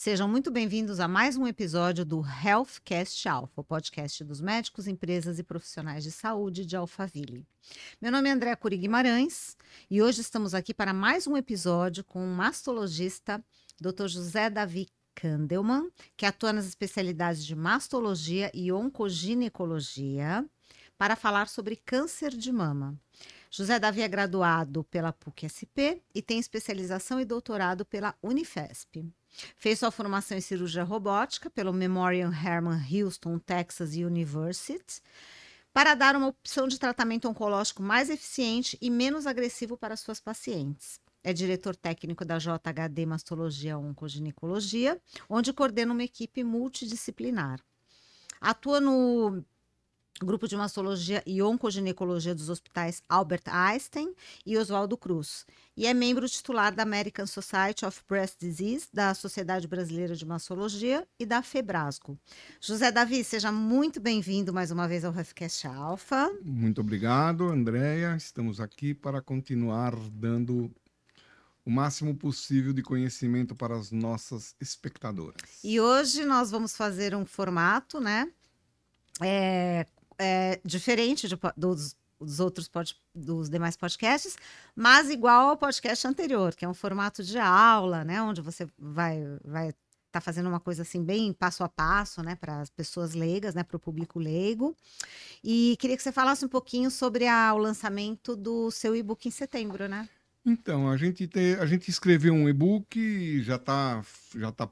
Sejam muito bem-vindos a mais um episódio do Healthcast Alpha, o podcast dos médicos, empresas e profissionais de saúde de Alphaville. Meu nome é Andréa Curi Guimarães e hoje estamos aqui para mais um episódio com o mastologista Dr. José Davi Kandelman, que atua nas especialidades de mastologia e oncoginecologia, para falar sobre câncer de mama. José Davi é graduado pela PUC-SP e tem especialização e doutorado pela Unifesp. Fez sua formação em cirurgia robótica pelo Memorial Hermann Houston Texas University para dar uma opção de tratamento oncológico mais eficiente e menos agressivo para suas pacientes. É diretor técnico da JHD Mastologia Oncoginecologia, onde coordena uma equipe multidisciplinar. Atua no grupo de mastologia e oncoginecologia dos hospitais Albert Einstein e Oswaldo Cruz. E é membro titular da American Society of Breast Disease, da Sociedade Brasileira de Mastologia e da FEBRASGO. José Davi, seja muito bem-vindo mais uma vez ao Healthcast Alpha. Muito obrigado, Andréa. Estamos aqui para continuar dando o máximo possível de conhecimento para as nossas espectadoras. E hoje nós vamos fazer um formato, né? Diferente dos demais podcasts, mas igual ao podcast anterior, que é um formato de aula, né, onde você vai estar fazendo uma coisa assim bem passo a passo, né, para as pessoas leigas, né, para o público leigo. E queria que você falasse um pouquinho sobre o lançamento do seu e-book em setembro, né? Então, a gente escreveu um e-book, já tá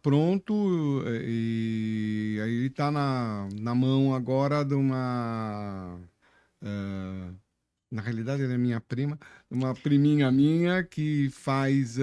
pronto, e aí ele está na mão agora de uma... na realidade, ela é minha prima, uma priminha minha que faz...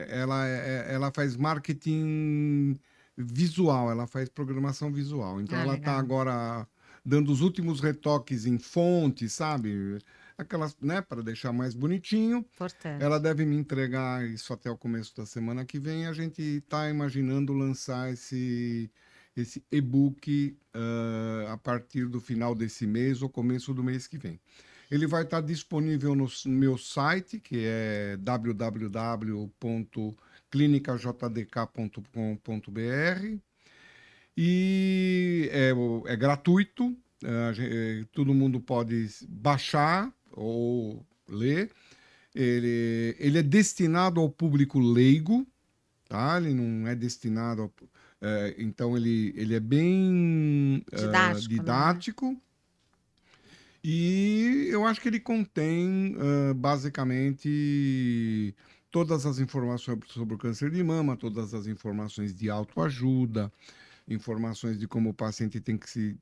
ela faz marketing visual, ela faz programação visual. Então, ela está agora dando os últimos retoques em fonte, sabe? Aquelas, né, para deixar mais bonitinho. Importante. Ela deve me entregar isso até o começo da semana que vem. A gente está imaginando lançar esse e-book a partir do final desse mês ou começo do mês que vem. Ele vai estar disponível no meu site, que é www.clinicajdk.com.br, e é gratuito. Todo mundo pode baixar ou ler. Ele é destinado ao público leigo, tá? Ele não é destinado ao, então ele é bem didático, né? E eu acho que ele contém basicamente todas as informações sobre o câncer de mama, todas as informações de autoajuda, informações de como o paciente tem que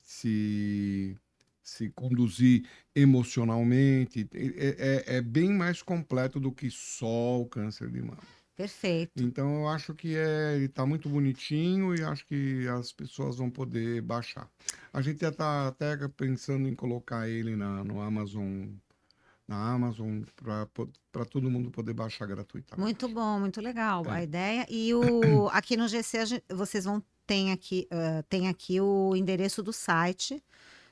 se conduzir emocionalmente. É bem mais completo do que só o câncer de mama. Perfeito. Então, eu acho que ele está muito bonitinho e acho que as pessoas vão poder baixar. A gente já está até pensando em colocar ele no Amazon, para todo mundo poder baixar gratuitamente. Muito bom, muito legal a ideia. E aqui no GC vocês tem aqui o endereço do site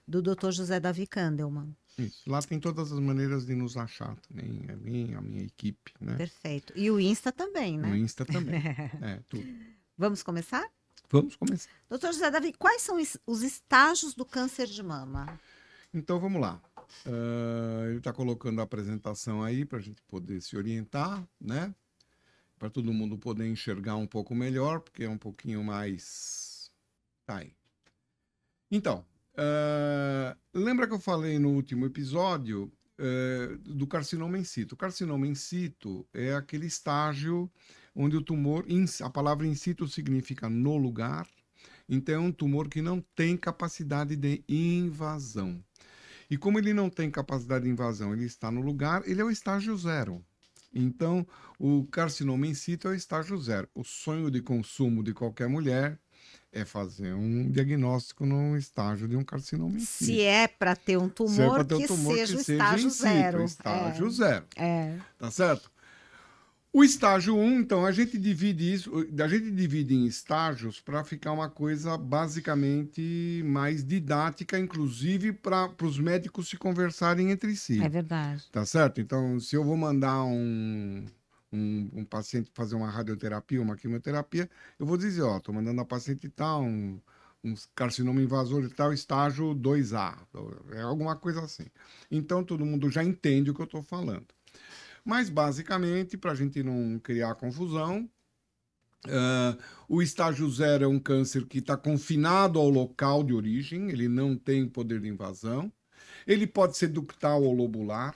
do Dr. José Davi Kandelman. Isso. Lá tem todas as maneiras de nos achar também, a minha equipe, né? Perfeito. E o Insta também, né? O Insta também, tudo. Vamos começar? Vamos começar. Dr. José Davi, quais são os estágios do câncer de mama? Então, vamos lá. Ele está colocando a apresentação aí para a gente poder se orientar, né? Para todo mundo poder enxergar um pouco melhor, porque é um pouquinho mais... Tá aí. Então, lembra que eu falei no último episódio do carcinoma in situ? O carcinoma in situ é aquele estágio onde o tumor, a palavra in situ significa no lugar, então é um tumor que não tem capacidade de invasão. E como ele não tem capacidade de invasão, ele está no lugar, ele é o estágio 0. Então, o carcinoma in situ é o estágio 0. O sonho de consumo de qualquer mulher é fazer um diagnóstico no estágio de um carcinoma in situ. Se é para ter um tumor, que seja o estágio 0. Estágio 0. Tá certo? O estágio 1, então, a gente divide em estágios para ficar uma coisa basicamente mais didática, inclusive para os médicos se conversarem entre si. É verdade. Tá certo? Então, se eu vou mandar um um paciente fazer uma radioterapia, uma quimioterapia, eu vou dizer, ó, estou mandando a paciente tal, um carcinoma invasor e tal, estágio 2A, é alguma coisa assim. Então, todo mundo já entende o que eu estou falando. Mas, basicamente, para a gente não criar confusão, o estágio 0 é um câncer que está confinado ao local de origem, ele não tem poder de invasão. Ele pode ser ductal ou lobular,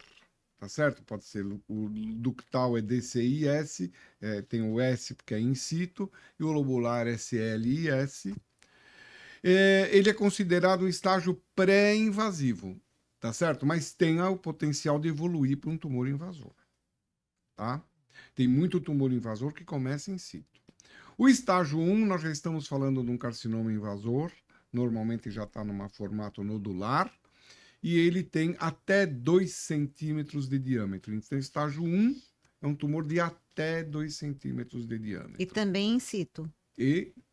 tá certo? Pode ser o ductal é DCIS, tem o S porque é in situ, e o lobular SLIS. Ele é considerado um estágio pré-invasivo, tá certo? Mas tem o potencial de evoluir para um tumor invasor, tá? Tem muito tumor invasor que começa in situ. O estágio 1, nós já estamos falando de um carcinoma invasor, normalmente já está num formato nodular, e ele tem até 2 centímetros de diâmetro. Então, estágio 1 é um tumor de até 2 centímetros de diâmetro. E também in situ.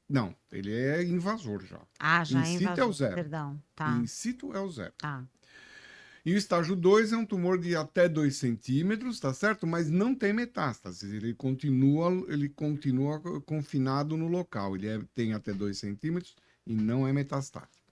Não, ele é invasor já. Ah, já in é situ invasor. é o 0. Perdão, tá. In situ é o 0. Tá. E o estágio 2 é um tumor de até 2 centímetros, tá certo? Mas não tem metástases. Ele continua confinado no local. Ele tem até 2 centímetros e não é metastático.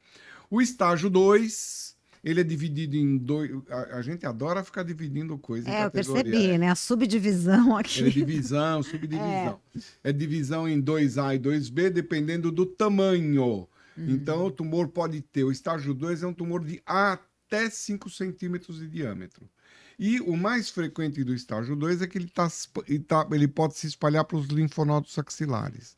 O estágio 2, ele é dividido em dois. A gente adora ficar dividindo coisas em categoria. Eu percebi, né? A subdivisão aqui. Ele é divisão, subdivisão. É divisão em 2A e 2B, dependendo do tamanho. Então, o tumor pode ter. O estágio 2 é um tumor de até 5 centímetros de diâmetro. E o mais frequente do estágio 2 é que ele pode se espalhar para os linfonodos axilares.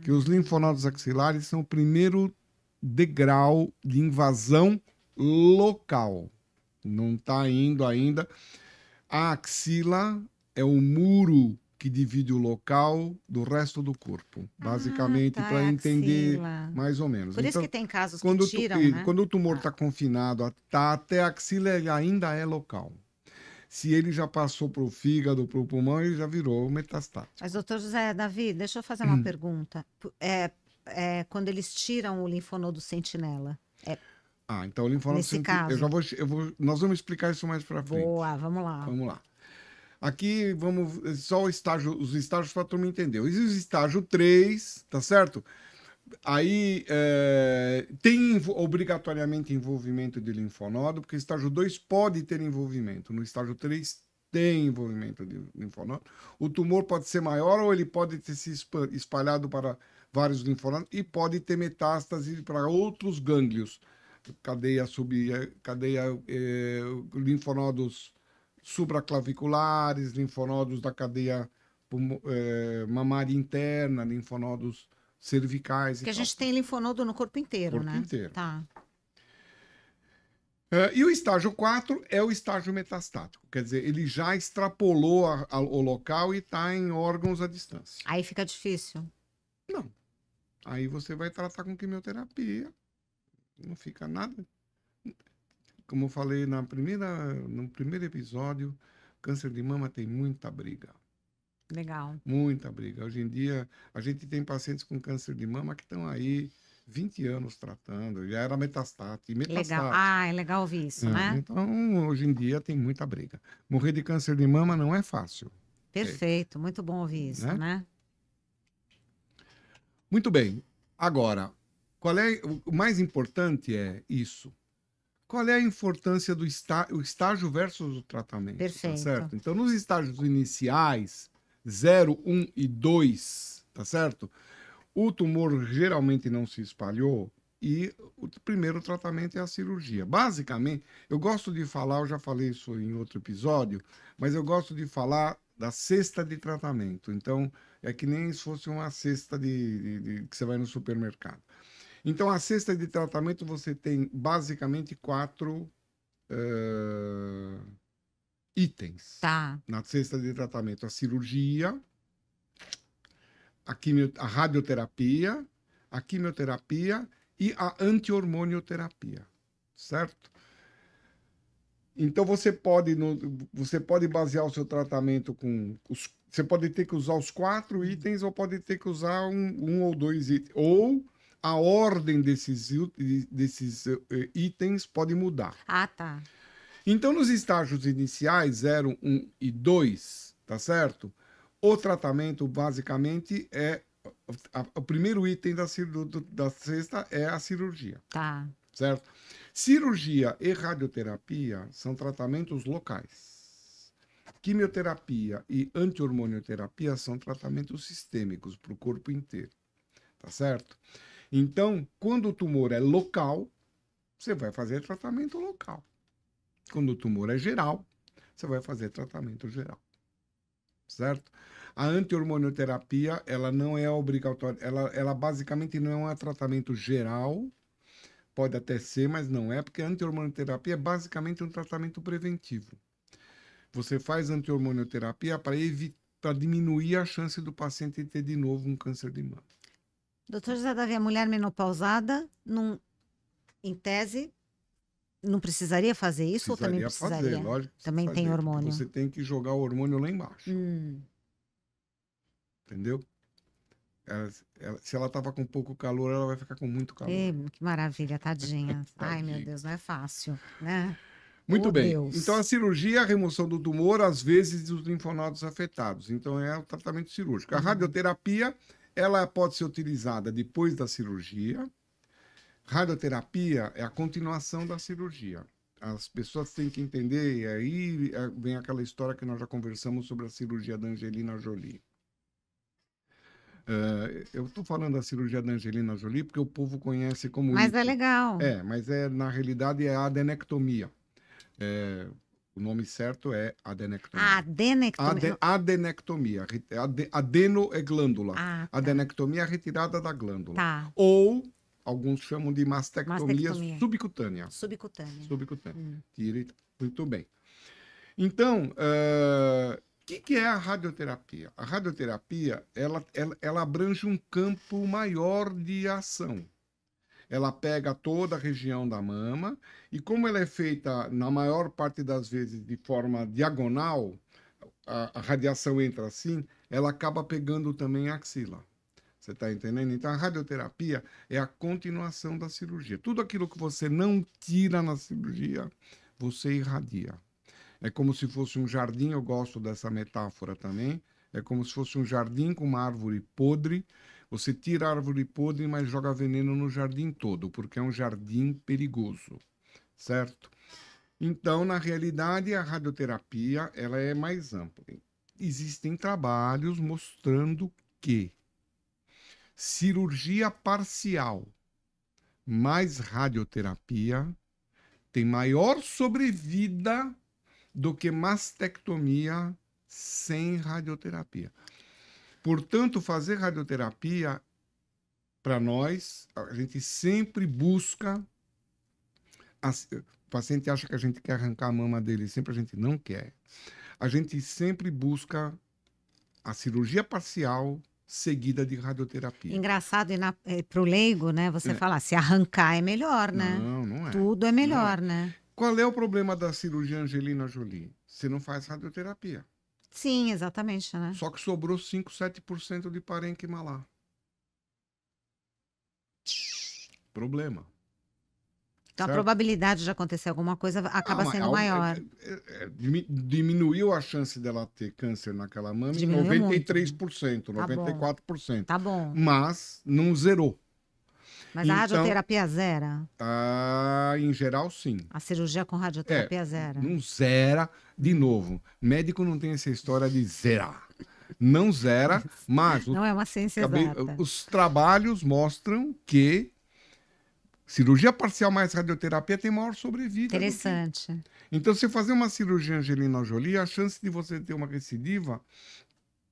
Que os linfonodos axilares são o primeiro degrau de invasão local. Não está indo ainda. A axila é o muro que divide o local do resto do corpo. Basicamente, para entender mais ou menos. Por isso que tem casos que tiram, né? Quando o tumor está confinado, até a axila ele ainda é local. Se ele já passou para o fígado, para o pulmão, ele já virou metastático. Mas, doutor José Davi, deixa eu fazer uma pergunta. Quando eles tiram o linfonodo sentinela. Então o linfonodo nesse caso. Nós vamos explicar isso mais para frente. Boa, vamos lá. Vamos lá. Aqui vamos só os estágios para todo mundo entender. Existe o estágio 3, tá certo? Aí tem obrigatoriamente envolvimento de linfonodo, porque o estágio 2 pode ter envolvimento. No estágio 3 tem envolvimento de linfonodo. O tumor pode ser maior ou ele pode ter se espalhado para vários linfonodos e pode ter metástase para outros gânglios. Linfonodos supraclaviculares, linfonodos da cadeia mamária interna, linfonodos cervicais. Porque a gente tem linfonodo no corpo inteiro, né? Inteiro. Tá. E o estágio 4 é o estágio metastático. Quer dizer, ele já extrapolou o local e está em órgãos à distância. Aí fica difícil? Não. Aí você vai tratar com quimioterapia. Não fica nada. Como eu falei no primeiro episódio, câncer de mama tem muita briga. Legal. Muita briga. Hoje em dia, a gente tem pacientes com câncer de mama que estão aí 20 anos tratando. Já era metastático. Legal. É legal ouvir isso, né? Então, hoje em dia, tem muita briga. Morrer de câncer de mama não é fácil. Perfeito. Muito bom ouvir isso, né? Muito bem. Agora, o mais importante é isso. Qual é a importância do estágio versus o tratamento? Perfeito. Tá certo? Então, nos estágios iniciais, 0, 1 e 2, tá certo? O tumor geralmente não se espalhou e o primeiro tratamento é a cirurgia. Basicamente, eu gosto de falar, eu já falei isso em outro episódio, mas eu gosto de falar da cesta de tratamento. Então, é que nem se fosse uma cesta que você vai no supermercado. Então, a cesta de tratamento você tem basicamente 4 itens. Tá. Na cesta de tratamento: a cirurgia, a radioterapia, a quimioterapia e a antihormonioterapia, certo? Então, você pode basear o seu tratamento com você pode ter que usar os 4 itens ou pode ter que usar um ou 2 itens. Ou a ordem desses itens pode mudar. Tá. Então, nos estágios iniciais, 0, 1 e 2, tá certo? O tratamento, basicamente, o primeiro item da cesta é a cirurgia, Tá. certo? Cirurgia e radioterapia são tratamentos locais. Quimioterapia e antihormonioterapia são tratamentos sistêmicos para o corpo inteiro, tá certo? Então, quando o tumor é local, você vai fazer tratamento local. Quando o tumor é geral, você vai fazer tratamento geral, certo? A antihormonioterapia, ela não é obrigatória, ela basicamente não é um tratamento geral, pode até ser, mas não é, porque a antihormonioterapia é basicamente um tratamento preventivo. Você faz antihormonioterapia para diminuir a chance do paciente ter de novo um câncer de mama. Doutor José Davi, a mulher menopausada, em tese, não precisaria fazer isso ou também precisaria? Fazer, lógico. Também tem hormônio. Você tem que jogar o hormônio lá embaixo. Entendeu? Se ela estava com pouco calor, ela vai ficar com muito calor. Que maravilha, tadinha. Ai, meu Deus, não é fácil, né? Muito bem. Deus. Então, a cirurgia é a remoção do tumor, às vezes, dos linfonodos afetados. Então, é o tratamento cirúrgico. A radioterapia, ela pode ser utilizada depois da cirurgia. Radioterapia é a continuação da cirurgia. As pessoas têm que entender, e aí vem aquela história que nós já conversamos sobre a cirurgia da Angelina Jolie. Eu estou falando da cirurgia da Angelina Jolie porque o povo conhece como Mas isso. é legal. Mas na realidade é adenectomia. O nome certo é adenectomia. Adenectomia. Adenectomia. Adeno é glândula. Tá. Adenectomia é a retirada da glândula. Tá. Ou alguns chamam de mastectomia subcutânea. Subcutânea. Tira. Muito bem. Então, o que é a radioterapia? A radioterapia, ela abrange um campo maior de ação. Ela pega toda a região da mama e como ela é feita, na maior parte das vezes, de forma diagonal, a radiação entra assim, ela acaba pegando também a axila. Você está entendendo? Então, a radioterapia é a continuação da cirurgia. Tudo aquilo que você não tira na cirurgia, você irradia. É como se fosse um jardim, eu gosto dessa metáfora também, é como se fosse um jardim com uma árvore podre. Você tira a árvore podre, mas joga veneno no jardim todo, porque é um jardim perigoso, certo? Então, na realidade, a radioterapia ela é mais ampla. Existem trabalhos mostrando que cirurgia parcial mais radioterapia tem maior sobrevida do que mastectomia sem radioterapia. Portanto, fazer radioterapia, para nós, a gente sempre busca... O paciente acha que a gente quer arrancar a mama dele, sempre a gente não quer. A gente sempre busca a cirurgia parcial seguida de radioterapia. Engraçado, e para o leigo, né? Você falar, se arrancar é melhor, né? Não é. Tudo é melhor, né? Qual é o problema da cirurgia Angelina Jolie? Você não faz radioterapia. Sim, exatamente, né? Só que sobrou 5, 7% de parênquima lá. Problema. Então, certo? a probabilidade de acontecer alguma coisa acaba sendo maior. Diminuiu a chance dela ter câncer naquela mama em 93%, 94%. Tá bom. Mas não zerou. Mas a radioterapia zera? Em geral, sim. A cirurgia com radioterapia zera? Não zera. De novo, médico não tem essa história de zerar. Não zera, mas... Não é uma ciência exata. Os trabalhos mostram que cirurgia parcial mais radioterapia tem maior sobrevida. Interessante. Então, se fazer uma cirurgia Angelina Jolie, a chance de você ter uma recidiva,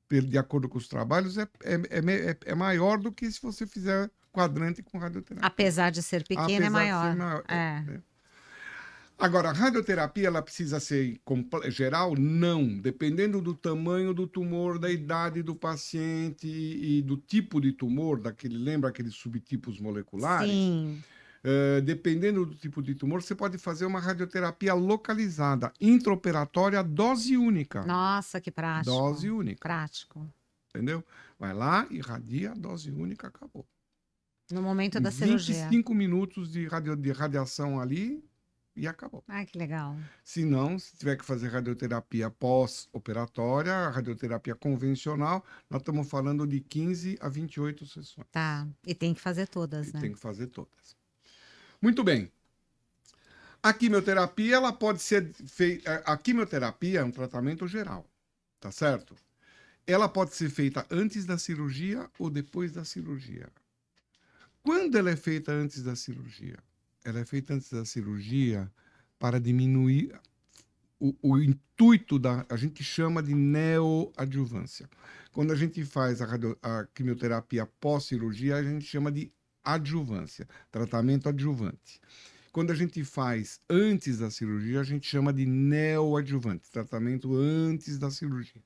de acordo com os trabalhos, é maior do que se você fizer quadrante com radioterapia. Apesar de ser pequena, é maior. Agora, a radioterapia, ela precisa ser geral? Não. Dependendo do tamanho do tumor, da idade do paciente e do tipo de tumor, lembra aqueles subtipos moleculares? Sim. Dependendo do tipo de tumor, você pode fazer uma radioterapia localizada, intraoperatória, dose única. Nossa, que prático. Dose única. Prático. Entendeu? Vai lá, irradia, dose única, acabou. No momento da cirurgia. 25 minutos de radiação ali, e acabou. Ah, que legal. Se não, se tiver que fazer radioterapia pós-operatória, a radioterapia convencional, nós estamos falando de 15 a 28 sessões. Tá. E tem que fazer todas, E né? tem que fazer todas. Muito bem. A quimioterapia, ela pode ser feita... A quimioterapia é um tratamento geral, tá certo? Ela pode ser feita antes da cirurgia ou depois da cirurgia. Quando ela é feita antes da cirurgia? Ela é feita antes da cirurgia para diminuir o intuito da... A gente chama de neoadjuvância. Quando a gente faz a quimioterapia pós-cirurgia, a gente chama de adjuvância, tratamento adjuvante. Quando a gente faz antes da cirurgia, a gente chama de neoadjuvante, tratamento antes da cirurgia.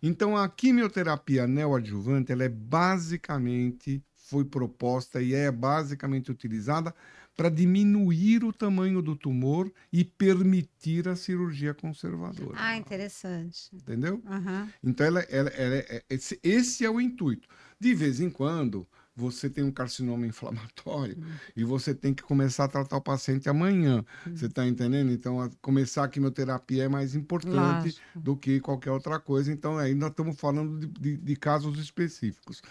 Então, a quimioterapia neoadjuvante, ela é basicamente, foi proposta e é basicamente utilizada para diminuir o tamanho do tumor e permitir a cirurgia conservadora. Ah, interessante. Entendeu? Uhum. Então, esse é o intuito. De vez em quando, você tem um carcinoma inflamatório e você tem que começar a tratar o paciente amanhã. Você está entendendo? Então, começar a quimioterapia é mais importante Lógico. do que qualquer outra coisa. Então, aí nós estamos falando de casos específicos.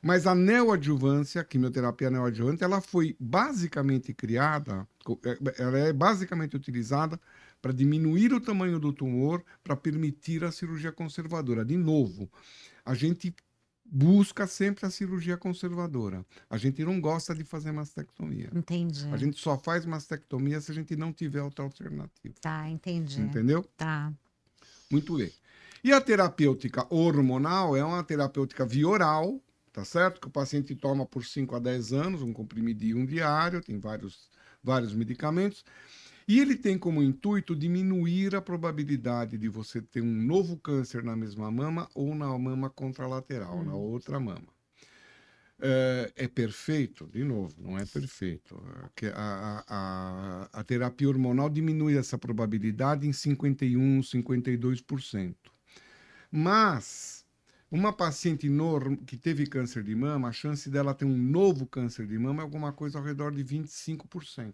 Mas a neoadjuvância, a quimioterapia neoadjuvante, ela foi basicamente criada, ela é basicamente utilizada para diminuir o tamanho do tumor, para permitir a cirurgia conservadora. De novo, a gente busca sempre a cirurgia conservadora. A gente não gosta de fazer mastectomia. Entendi. A gente só faz mastectomia se a gente não tiver outra alternativa. Tá, entendi. Entendeu? Tá. Muito bem. E a terapêutica hormonal é uma terapêutica via oral, tá certo? Que o paciente toma por 5 a 10 anos, um comprimidinho diário, tem vários medicamentos. E ele tem como intuito diminuir a probabilidade de você ter um novo câncer na mesma mama ou na mama contralateral, na outra mama. É perfeito? De novo, não é perfeito. A terapia hormonal diminui essa probabilidade em 51%, 52%. Mas uma paciente que teve câncer de mama, a chance dela ter um novo câncer de mama é alguma coisa ao redor de 25%.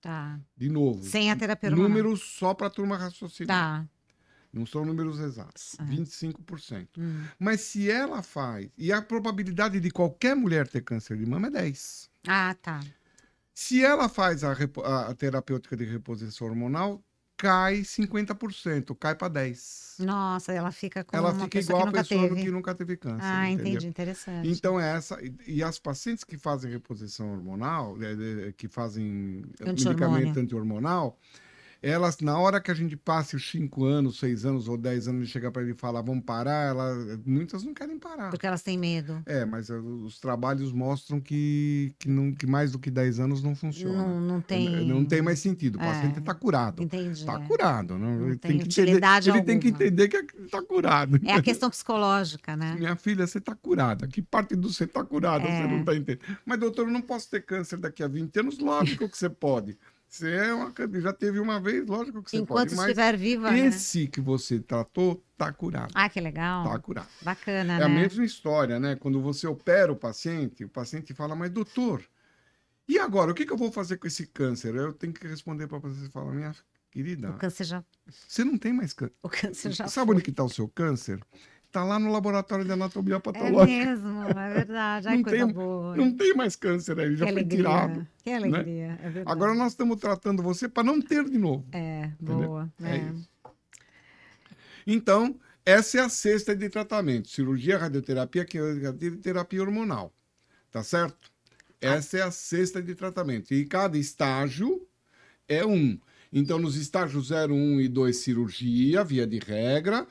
Tá. De novo. Sem a terapia hormonal. Números só para a turma raciocinar. Tá. Não são números exatos. 25%. Hum. Mas se ela faz... E a probabilidade de qualquer mulher ter câncer de mama é 10. Ah, tá. Se ela faz a terapêutica de reposição hormonal, cai 50%, cai para 10%. Nossa, ela fica com Ela uma fica pessoa igual a que nunca pessoa teve. que nunca teve câncer. Ah, entendeu? entendi. Interessante. Então, e as pacientes que fazem reposição hormonal, que fazem medicamento anti-hormonal, elas, na hora que a gente passe os 5 anos, 6 anos ou 10 anos e chegar para ele e falar, vamos parar, muitas não querem parar. Porque elas têm medo. Mas os trabalhos mostram que mais do que 10 anos não funciona. Não tem... Não tem mais sentido. O paciente está curado. Entendi. Está curado. Não tem utilidade ele alguma. tem que entender que está curado. É a questão psicológica, né? Minha filha, você está curada. Que parte do você está curada você não está entendendo? Mas, doutor, eu não posso ter câncer daqui a 20 anos? Lógico que você pode. Você já teve uma vez, lógico que você Enquanto pode. Mas estiver viva, esse que você tratou, está curado. Ah, que legal. Está curado. Bacana, É né? a mesma história, né? Quando você opera o paciente fala, mas doutor, e agora? O que eu vou fazer com esse câncer? Eu tenho que responder para você e falar, minha querida, O câncer já... você não tem mais câncer. O câncer já Sabe foi. onde que está o seu câncer? Está lá no laboratório de anatomia É patológica. mesmo, é verdade. Ai, coisa boa. Não tem mais câncer aí, já Que foi alegria. tirado. Que alegria, é verdade. Agora nós estamos tratando você para não ter de novo. Boa. É isso. Então, essa é a cesta de tratamento. Cirurgia, radioterapia, terapia hormonal. Tá certo? Essa é a cesta de tratamento. E cada estágio é um. Então, nos estágios 0, 1 e 2, cirurgia, via de regra.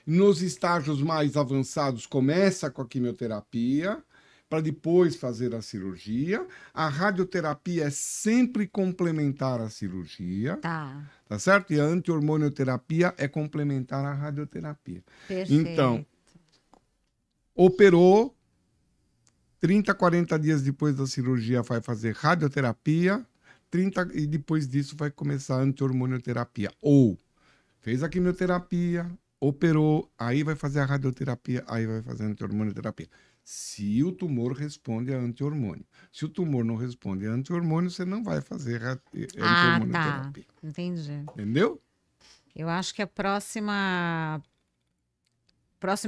Nos estágios mais avançados, começa com a quimioterapia, para depois fazer a cirurgia. A radioterapia é sempre complementar à cirurgia. Tá Certo? E a anti-hormonioterapia é complementar à radioterapia. Perfeito. Então, operou, 30, 40 dias depois da cirurgia vai fazer radioterapia, e depois disso vai começar a anti-hormonioterapia. Ou fez a quimioterapia, operou, aí vai fazer a radioterapia, aí vai fazer a anti-hormonioterapia. se o tumor responde a anti-hormônio. Se o tumor não responde a anti-hormônio, você não vai fazer Tá. anti-hormonioterapia. Entendi. Entendeu? Eu acho que a próximo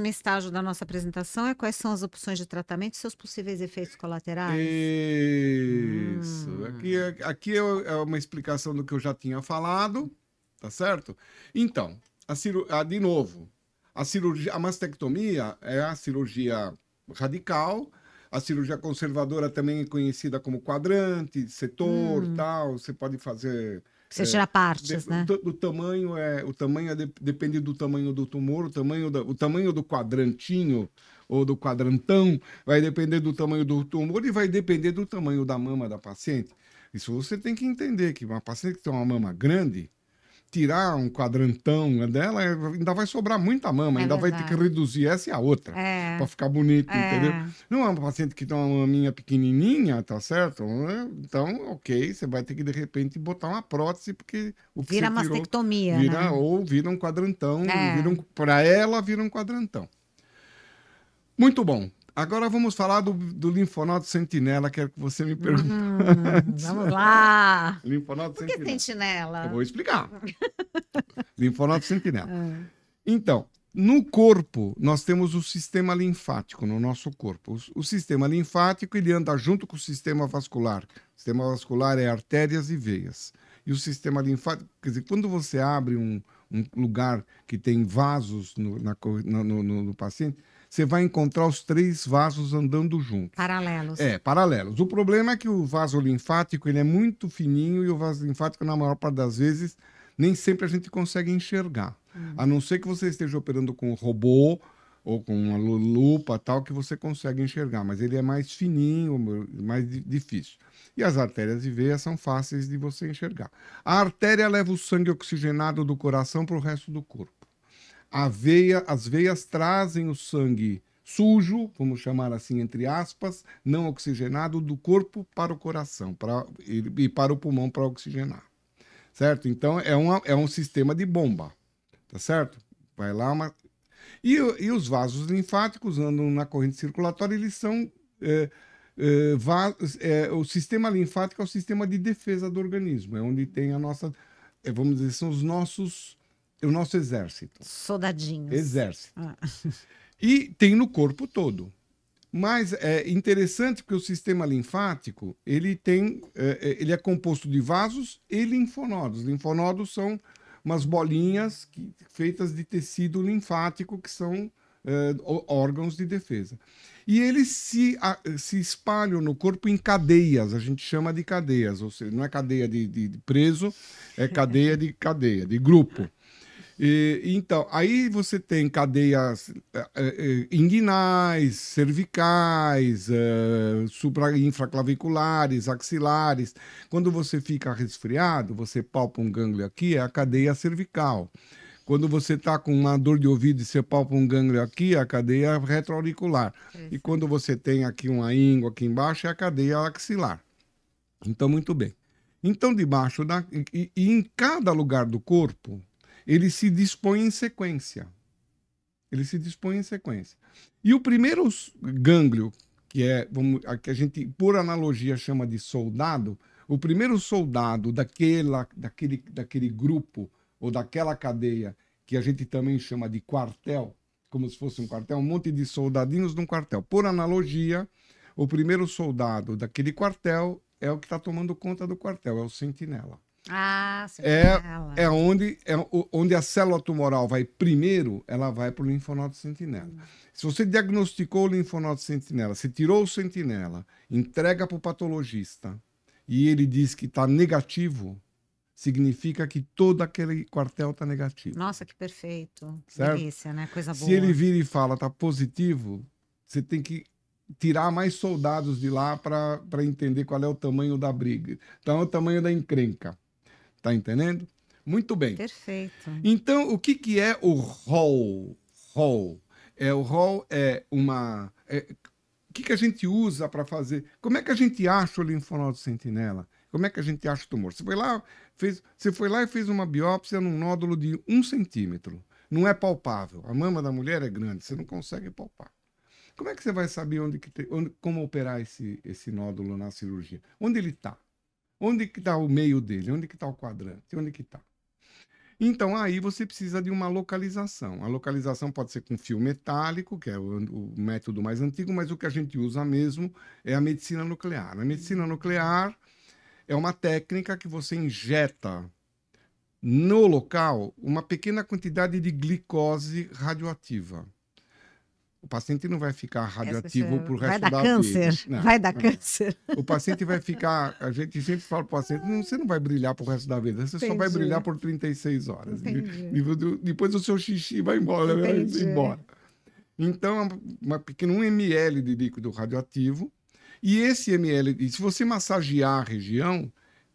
estágio da nossa apresentação é quais são as opções de tratamento e seus possíveis efeitos colaterais. Isso. Aqui é uma explicação do que eu já tinha falado, tá certo? Então, de novo, a mastectomia é a cirurgia radical, a cirurgia conservadora também é conhecida como quadrante, setor, tal. Você pode fazer. Você tira partes, né? O tamanho depende do tamanho do tumor, o tamanho do quadrantinho ou do quadrantão vai depender do tamanho do tumor e vai depender do tamanho da mama da paciente. Isso você tem que entender, que uma paciente que tem uma mama grande, tirar um quadrantão dela, ainda vai sobrar muita mama, ainda vai ter que reduzir essa e a outra, para ficar bonito, entendeu? Não é uma paciente que tem uma maminha pequenininha, tá certo? Então, ok, você vai ter que, de repente, botar uma prótese, porque o que vira você tirou, mastectomia, né? Ou vira um quadrantão, para ela vira um quadrantão. Muito bom. Agora vamos falar do linfonodo sentinela, quero que você me pergunte. Vamos lá. Linfonodo Por que sentinela? Eu vou explicar. Linfonodo sentinela. Então, no corpo, nós temos o sistema linfático, no nosso corpo. O sistema linfático, ele anda junto com o sistema vascular. O sistema vascular é artérias e veias. E o sistema linfático, quer dizer, quando você abre um lugar que tem vasos no paciente, você vai encontrar os 3 vasos andando juntos. Paralelos. Paralelos. O problema é que o vaso linfático ele é muito fininho e o vaso linfático, na maior parte das vezes, nem sempre a gente consegue enxergar. A não ser que você esteja operando com um robô ou com uma lupa tal, que você consegue enxergar. Mas ele é mais fininho, mais difícil. E as artérias e veias são fáceis de você enxergar. A artéria leva o sangue oxigenado do coração para o resto do corpo. As veias trazem o sangue sujo, vamos chamar assim, entre aspas, não oxigenado, do corpo para o coração e para o pulmão para oxigenar. Certo? Então, é um sistema de bomba. Tá certo? Vai lá E os vasos linfáticos andam na corrente circulatória, eles são... o sistema linfático é o sistema de defesa do organismo, é onde tem a nossa... vamos dizer, são o nosso exército. Soldadinhos. Exército. E tem no corpo todo. Mas é interessante porque o sistema linfático, ele é composto de vasos e linfonodos. Linfonodos são umas bolinhas feitas de tecido linfático, que são órgãos de defesa. E eles se espalham no corpo em cadeias, a gente chama de cadeias, ou seja, não é cadeia de preso, é cadeia, de grupo. Então, aí você tem cadeias inguinais, cervicais, infraclaviculares, axilares. Quando você fica resfriado, você palpa um gânglio aqui, é a cadeia cervical. Quando você está com uma dor de ouvido e você palpa um gânglio aqui, é a cadeia retroauricular. E quando você tem aqui uma íngua aqui embaixo, é a cadeia axilar. Então, muito bem. Então, debaixo e em cada lugar do corpo, ele se dispõe em sequência. E o primeiro gânglio, que a gente, por analogia, chama de soldado, o primeiro soldado daquele grupo ou daquela cadeia, que a gente também chama de quartel, como se fosse um quartel, um monte de soldadinhos num quartel. Por analogia, o primeiro soldado daquele quartel é o que está tomando conta do quartel, é o sentinela. Sentinela. Onde a célula tumoral vai primeiro, ela vai para o linfonodo sentinela. Se você diagnosticou o linfonodo sentinela, você tirou o sentinela, entrega para o patologista e ele diz que está negativo, significa que todo aquele quartel está negativo. Nossa, que perfeito. Certo? Delícia, né? Coisa boa. Se ele vira e fala está positivo, você tem que tirar mais soldados de lá para entender qual é o tamanho da briga. Então, é o tamanho da encrenca. Tá entendendo? Muito bem. Perfeito. Então, o que é o rol? O rol é uma... o que a gente usa para fazer? Como é que a gente acha o linfonodo sentinela? Como é que a gente acha o tumor? Você foi lá e fez uma biópsia num nódulo de 1 centímetro. Não é palpável. A mama da mulher é grande, você não consegue palpar. Como é que você vai saber como operar esse nódulo na cirurgia? Onde ele está? Onde que está o meio dele? Onde que está o quadrante? Onde que está? Então, aí você precisa de uma localização. A localização pode ser com fio metálico, que é o método mais antigo, mas o que a gente usa mesmo é a medicina nuclear. A medicina nuclear é uma técnica que você injeta no local uma pequena quantidade de glicose radioativa. O paciente não vai ficar radioativo pro resto da vida. Vai dar câncer. Não, vai dar não. câncer. O paciente vai ficar... A gente sempre fala para o paciente, você não vai brilhar pro resto da vida. Você só vai brilhar por 36 horas. Depois o seu xixi vai embora. Vai embora. Então, um ml de líquido radioativo. E esse ml... se você massagear a região,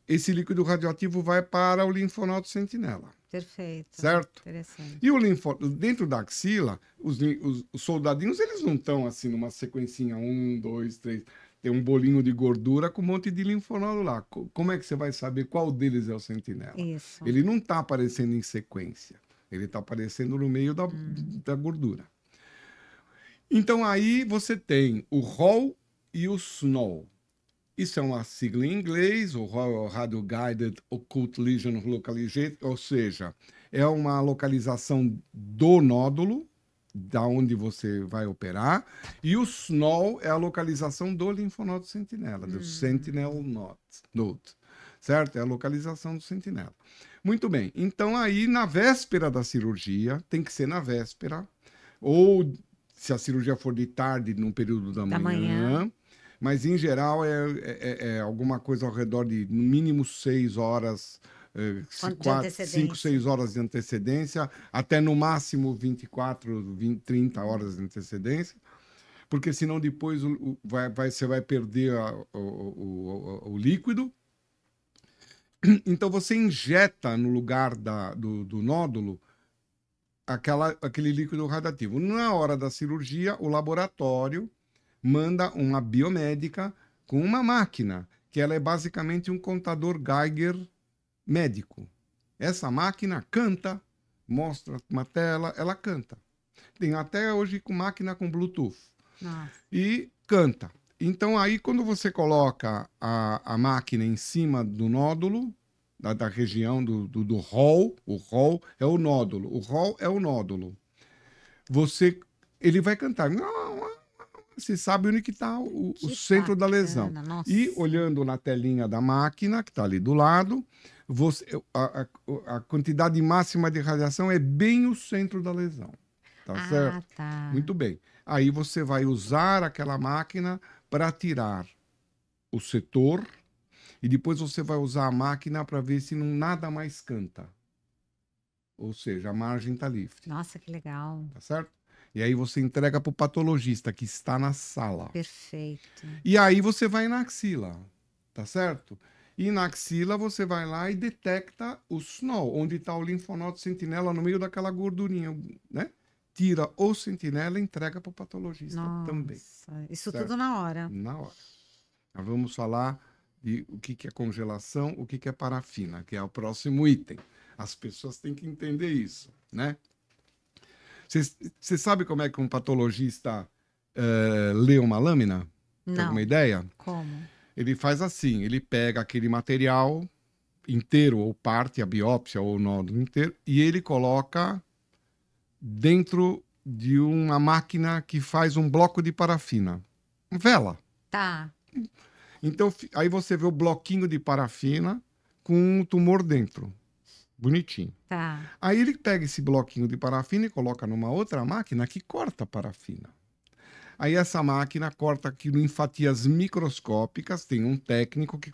esse líquido radioativo vai para o linfonodo sentinela. Perfeito. Certo? Interessante. E dentro da axila, os soldadinhos, eles não estão assim numa sequencinha 1, 2, 3. Tem um bolinho de gordura com um monte de linfonodo lá. Como é que você vai saber qual deles é o sentinela? Isso. Ele não está aparecendo em sequência. Ele está aparecendo no meio da gordura. Então aí você tem o ROL e o SNOW. Isso é uma sigla em inglês, o Radio Guided Occult Lesion Localization, ou seja, é uma localização do nódulo, da onde você vai operar, e o SNOW é a localização do linfonodo sentinela, do Sentinel Node, certo? É a localização do sentinela. Muito bem, então aí na véspera da cirurgia, tem que ser na véspera, ou se a cirurgia for de tarde, num período da manhã. Mas, em geral, é alguma coisa ao redor de, no mínimo, 6 horas, 5, 6 horas de antecedência, até, no máximo, 24, 20, 30 horas de antecedência, porque, senão, depois você vai perder o líquido. Então, você injeta no lugar do nódulo aquele líquido radioativo. Na hora da cirurgia, o laboratório manda uma biomédica com uma máquina, que ela é basicamente um contador Geiger médico. Essa máquina canta, mostra uma tela, ela canta. Tem até hoje com máquina com Bluetooth. Nossa. E canta. Então aí quando você coloca a máquina em cima do nódulo, da região do ROL, o ROL é o nódulo, ele vai cantar. Você sabe onde que está o centro da lesão. Nossa. E olhando na telinha da máquina, que está ali do lado, a quantidade máxima de radiação é bem o centro da lesão. Tá certo? Tá. Muito bem. Aí você vai usar aquela máquina para tirar o setor e depois você vai usar a máquina para ver se nada mais canta. Ou seja, a margem está livre. Nossa, que legal. Tá certo? E aí você entrega para o patologista que está na sala. Perfeito. E aí você vai na axila, tá certo? E na axila você vai lá e detecta o SNOW, onde está o linfonodo sentinela no meio daquela gordurinha, né? Tira o sentinela e entrega para o patologista também. Isso certo? Tudo na hora. Na hora. Nós vamos falar de o que é congelação, o que é parafina, que é o próximo item. As pessoas têm que entender isso, né? Você sabe como é que um patologista lê uma lâmina? Não. Tem alguma ideia? Como? Ele faz assim, ele pega aquele material inteiro, ou parte, a biópsia, ou o nódulo inteiro, e ele coloca dentro de uma máquina que faz um bloco de parafina. Vela. Tá. Então, aí você vê o bloquinho de parafina com um tumor dentro. Bonitinho. Tá. Aí ele pega esse bloquinho de parafina e coloca numa outra máquina que corta a parafina. Aí essa máquina corta aquilo em fatias microscópicas, tem um técnico que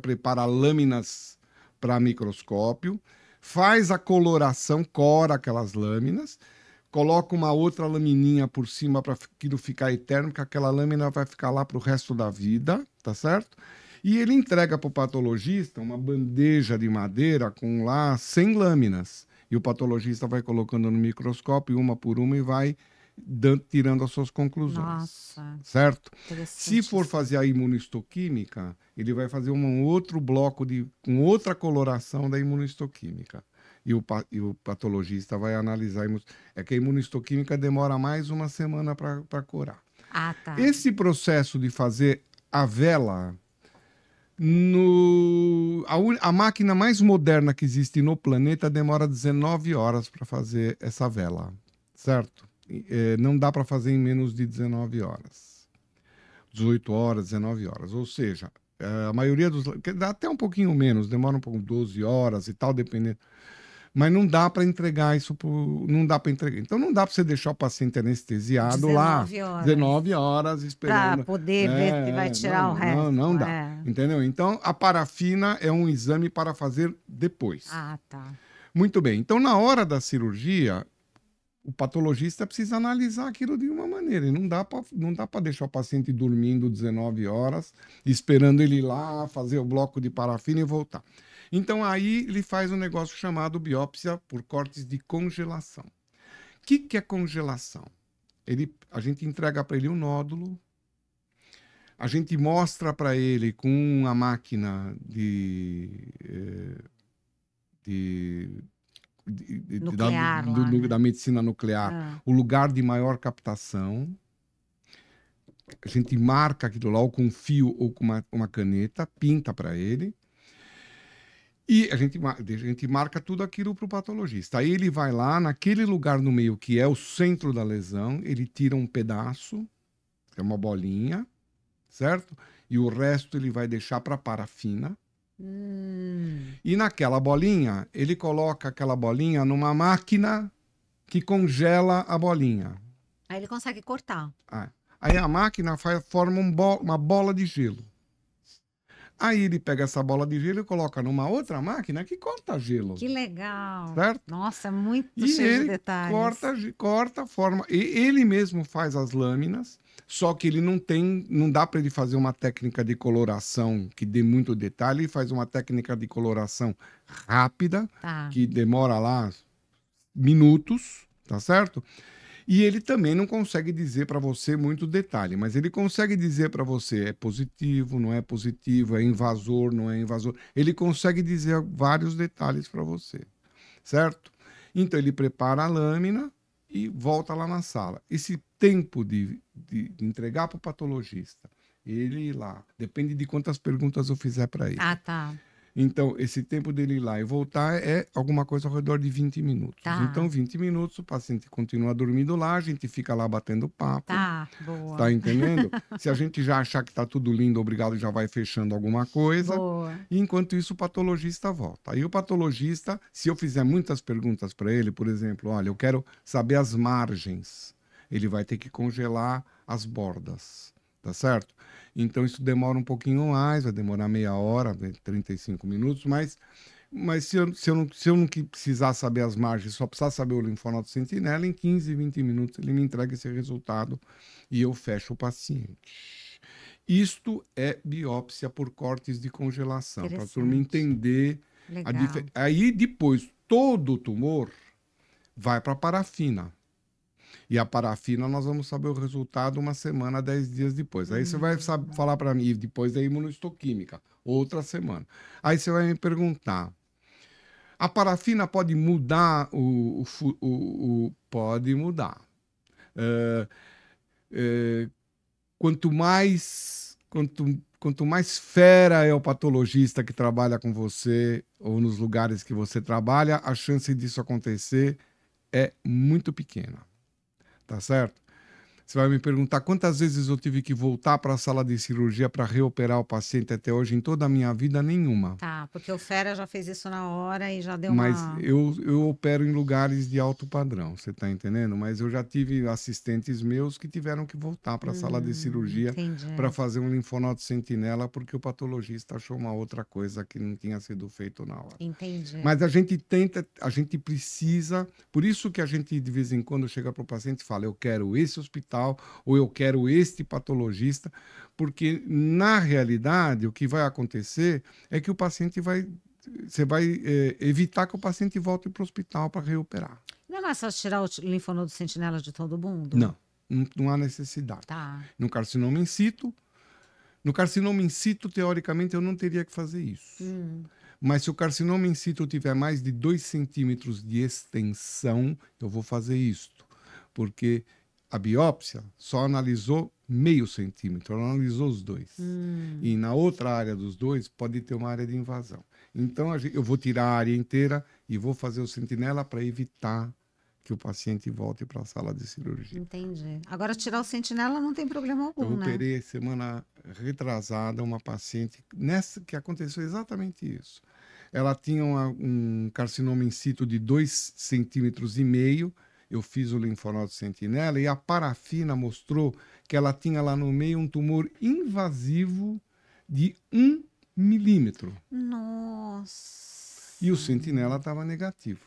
prepara lâminas para microscópio, faz a coloração, cora aquelas lâminas, coloca uma outra lamininha por cima para aquilo ficar eterno, porque aquela lâmina vai ficar lá para o resto da vida, tá certo? E ele entrega para o patologista uma bandeja de madeira com lá 100 lâminas. E o patologista vai colocando no microscópio, uma por uma, e vai tirando as suas conclusões. Nossa. Certo? Se for fazer a imunohistoquímica, ele vai fazer um outro bloco com outra coloração da imunohistoquímica. E o patologista vai analisar. É que a imunohistoquímica demora mais uma semana para curar. Ah, tá. Esse processo de fazer a vela, a máquina mais moderna que existe no planeta demora 19 horas para fazer essa vela, certo? Não dá para fazer em menos de 19 horas. 18 horas, 19 horas. Ou seja, a maioria dos... Dá até um pouquinho menos, demora um pouco, 12 horas e tal, dependendo. Mas não dá para entregar isso, não dá para entregar. Então não dá para você deixar o paciente anestesiado lá 19 horas. 19 horas Para esperando. poder ver se vai tirar o resto. Não dá. Entendeu? Então a parafina é um exame para fazer depois. Ah, tá. Muito bem. Então na hora da cirurgia, o patologista precisa analisar aquilo de uma maneira. E não dá para deixar o paciente dormindo 19 horas, esperando ele ir lá fazer o bloco de parafina e voltar. Então aí ele faz um negócio chamado biópsia por cortes de congelação. O que é congelação? A gente entrega para ele um nódulo, a gente mostra para ele com uma máquina nuclear, da medicina nuclear, o lugar de maior captação. A gente marca aquilo lá ou com um fio ou com uma caneta, pinta para ele. E a gente marca tudo aquilo para o patologista. Aí ele vai lá, naquele lugar no meio que é o centro da lesão, ele tira um pedaço, é uma bolinha, certo? E o resto ele vai deixar para parafina. E naquela bolinha, ele coloca aquela bolinha numa máquina que congela a bolinha. Aí ele consegue cortar. Aí a máquina forma uma bola de gelo. Aí ele pega essa bola de gelo e coloca numa outra máquina que corta gelo. Que legal. Certo? Nossa, muito e cheio ele de detalhes. corta, forma. E ele mesmo faz as lâminas, só que ele não dá para ele fazer uma técnica de coloração que dê muito detalhe, ele faz uma técnica de coloração rápida, que demora lá minutos, tá certo? E ele também não consegue dizer para você muito detalhe, mas ele consegue dizer para você é positivo, não é positivo, é invasor, não é invasor. Ele consegue dizer vários detalhes para você, certo? Então ele prepara a lâmina e volta lá na sala. Esse tempo de entregar para o patologista, ele ir lá, depende de quantas perguntas eu fizer para ele. Ah, tá. Então, esse tempo dele ir lá e voltar é alguma coisa ao redor de 20 minutos. Tá. Então, 20 minutos, o paciente continua dormindo lá, a gente fica lá batendo papo. Tá, boa. Tá entendendo? Se a gente já achar que tá tudo lindo, obrigado, já vai fechando alguma coisa. Boa. E enquanto isso, o patologista volta. Aí o patologista, se eu fizer muitas perguntas para ele, por exemplo, olha, eu quero saber as margens. Ele vai ter que congelar as bordas, tá certo? Então isso demora um pouquinho mais, vai demorar meia hora, 35 minutos, mas se eu não precisar saber as margens, só precisar saber o linfonodo sentinela, em 15, 20 minutos ele me entrega esse resultado e eu fecho o paciente. Isto é biópsia por cortes de congelação, para a turma entender a diferença. Aí depois todo o tumor vai para a parafina. E a parafina nós vamos saber o resultado uma semana, 10 dias depois. Aí você vai falar para mim, depois da imunohistoquímica, outra semana. Aí você vai me perguntar, a parafina pode mudar pode mudar. Quanto mais fera é o patologista que trabalha com você ou nos lugares que você trabalha, a chance disso acontecer é muito pequena. Tá certo? Você vai me perguntar quantas vezes eu tive que voltar para a sala de cirurgia para reoperar o paciente até hoje. Em toda a minha vida, nenhuma. Tá, porque o Fera já fez isso na hora e já deu Mas uma... eu opero em lugares de alto padrão, você tá entendendo? Mas eu já tive assistentes meus que tiveram que voltar para a sala de cirurgia para fazer um linfonodo sentinela porque o patologista achou uma outra coisa que não tinha sido feito na hora. Entendi. Mas a gente precisa, por isso que a gente de vez em quando chega para o paciente e fala, eu quero esse hospital ou eu quero este patologista, porque na realidade o que vai acontecer é que você vai evitar que o paciente volte para o hospital para reoperar. Não é mais só tirar o linfonodo sentinela de todo mundo? Não há necessidade. Tá. No carcinoma in situ, teoricamente, eu não teria que fazer isso. Mas se o carcinoma in situ tiver mais de 2 centímetros de extensão, eu vou fazer isto. Porque a biópsia só analisou meio centímetro, ela analisou os dois. E na outra área dos dois pode ter uma área de invasão. Então eu vou tirar a área inteira e vou fazer o sentinela para evitar que o paciente volte para a sala de cirurgia. Entendi. Agora, tirar o sentinela não tem problema algum, Eu né? operei semana retrasada uma paciente nessa que aconteceu exatamente isso. Ela tinha um carcinoma in situ de 2,5 centímetros. Eu fiz o linfonodo sentinela e a parafina mostrou que ela tinha lá no meio um tumor invasivo de 1 milímetro. Nossa. E o sentinela estava negativo.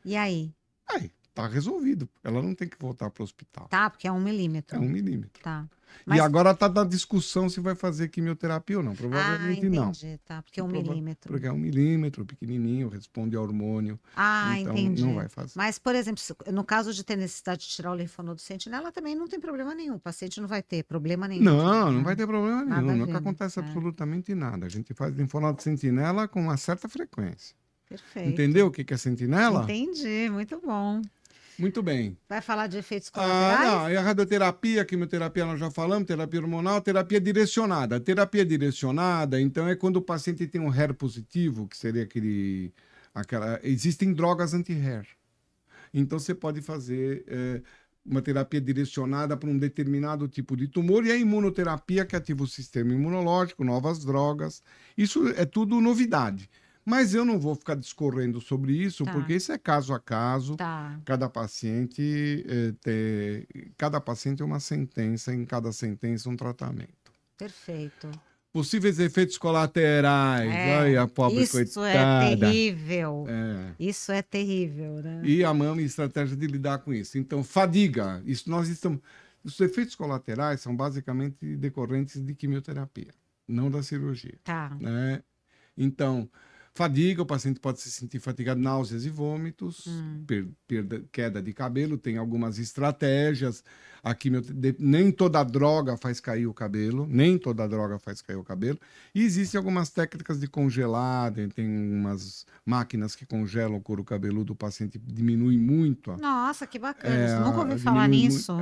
E aí? Aí, tá resolvido. Ela não tem que voltar para o hospital. Tá, porque é 1 milímetro. É 1 milímetro. Tá. E agora tá na discussão se vai fazer quimioterapia ou não. Provavelmente não. Entendi, tá. Porque é 1 milímetro. Porque é 1 milímetro, pequenininho, responde a hormônio. Então, Entendi. não vai fazer. Mas, por exemplo, no caso de ter necessidade de tirar o linfonodo sentinela, também não tem problema nenhum. O paciente não vai ter problema nenhum. Não vai ter problema Nada nenhum. a Nunca ver, acontece né? absolutamente nada. A gente faz linfonodo sentinela com uma certa frequência. Perfeito. Entendeu o que é sentinela? Entendi, muito bom. Muito bem. Vai falar de efeitos colaterais? Não, e a radioterapia, quimioterapia nós já falamos, terapia hormonal, terapia direcionada. Terapia direcionada, então, é quando o paciente tem um HER positivo, que seria existem drogas anti-HER. Então, você pode fazer uma terapia direcionada para um determinado tipo de tumor e a imunoterapia que ativa o sistema imunológico, novas drogas. Isso é tudo novidade. Mas eu não vou ficar discorrendo sobre isso, porque isso é caso a caso. Cada paciente é uma sentença, em cada sentença um tratamento. Perfeito. Possíveis efeitos colaterais. Ai, a pobre isso coitada. É terrível. Isso é terrível, né? E a mama e estratégia de lidar com isso. Então, fadiga. Os efeitos colaterais são basicamente decorrentes de quimioterapia, não da cirurgia. Né? Então, fadiga, o paciente pode se sentir fatigado, náuseas e vômitos, queda de cabelo, tem algumas estratégias. Nem toda droga faz cair o cabelo, E existem algumas técnicas de congelar, tem umas máquinas que congelam o couro cabeludo do paciente, diminui muito. Nossa, que bacana, nunca ouvi falar nisso.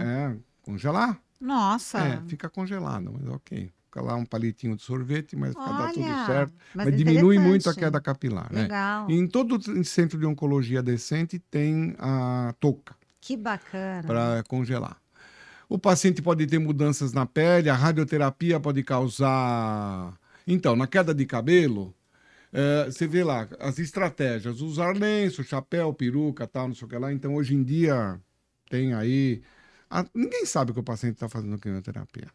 Congelar? Nossa. Fica congelado, mas ok. Fica lá um palitinho de sorvete, mas dá tudo certo. Mas diminui muito a queda capilar. Legal. Né? E em todo centro de oncologia decente tem a touca. Que bacana. Para congelar. O paciente pode ter mudanças na pele, a radioterapia pode causar... Então, na queda de cabelo, você vê lá as estratégias, usar lenço, chapéu, peruca, tal, não sei o que lá. Então, hoje em dia, tem aí... Ninguém sabe o que o paciente está fazendo quimioterapia.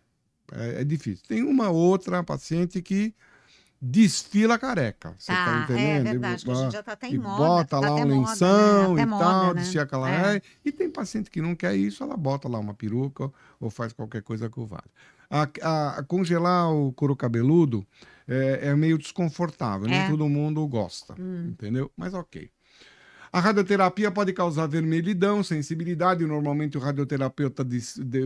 É difícil. Tem uma outra paciente que desfila careca. Você tá entendendo? É verdade, que hoje em dia tá até em moda. Bota lá um lenção e tal, né? desfia aquela... E tem paciente que não quer isso, ela bota lá uma peruca ou faz qualquer coisa que o valha. Congelar o couro cabeludo é meio desconfortável, nem todo mundo gosta, entendeu? Mas ok. A radioterapia pode causar vermelhidão, sensibilidade. Normalmente o radioterapeuta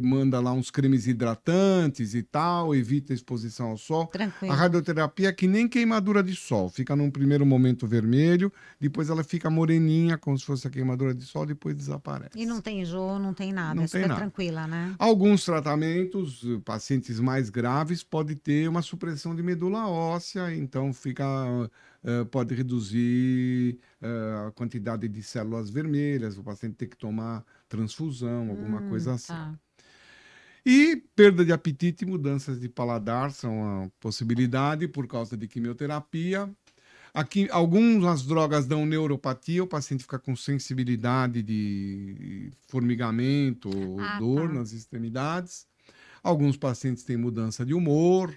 manda lá uns cremes hidratantes e tal, evita a exposição ao sol. Tranquilo. A radioterapia é que nem queimadura de sol. Fica num primeiro momento vermelho, depois ela fica moreninha, como se fosse a queimadura de sol, depois desaparece. E não tem enjoo, não tem nada. Não é super tranquila, né? Alguns tratamentos, pacientes mais graves, pode ter uma supressão de medula óssea, então pode reduzir a quantidade de células vermelhas, o paciente tem que tomar transfusão, alguma coisa assim. E perda de apetite e mudanças de paladar são uma possibilidade por causa de quimioterapia. Algumas drogas dão neuropatia, o paciente fica com sensibilidade de formigamento, dor nas extremidades. Alguns pacientes têm mudança de humor.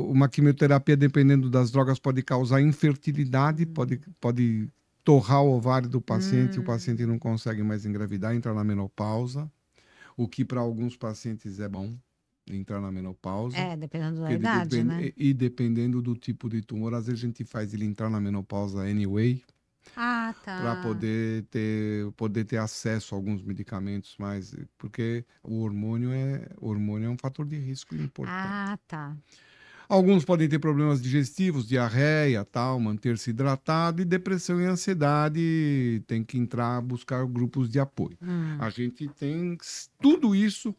Uma quimioterapia, dependendo das drogas, pode causar infertilidade, pode torrar o ovário do paciente e o paciente não consegue mais engravidar, entrar na menopausa, o que para alguns pacientes é bom, entrar na menopausa. Dependendo da idade, né? E dependendo do tipo de tumor, às vezes a gente faz ele entrar na menopausa anyway, para poder ter acesso a alguns medicamentos mais, porque o hormônio é um fator de risco importante. Alguns podem ter problemas digestivos, diarreia, tal, manter-se hidratado, e depressão e ansiedade tem que entrar, buscar grupos de apoio. A gente tem tudo isso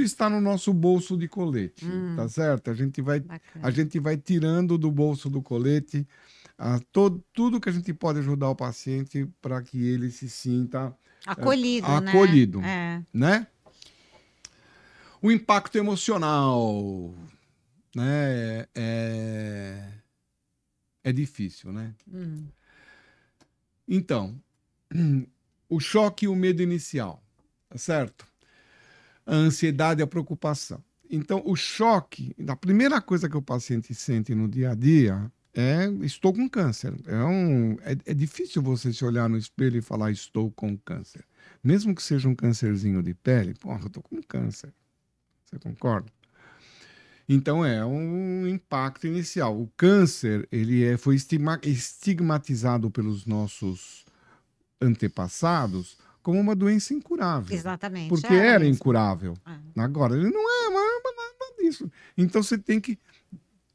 está no nosso bolso de colete, tá certo? A gente vai tirando do bolso do colete tudo que a gente pode ajudar o paciente para que ele se sinta acolhido, né? O impacto emocional, né? É difícil, né? Então, o choque e o medo inicial, tá certo? A ansiedade e a preocupação. Então, o choque, a primeira coisa que o paciente sente no dia a dia estou com câncer. É difícil você se olhar no espelho e falar estou com câncer. Mesmo que seja um câncerzinho de pele, porra, eu estou com câncer. Você concorda? Então é um impacto inicial. O câncer foi estigmatizado pelos nossos antepassados como uma doença incurável. Exatamente. Porque era incurável. Agora, ele não é nada disso. Então você tem que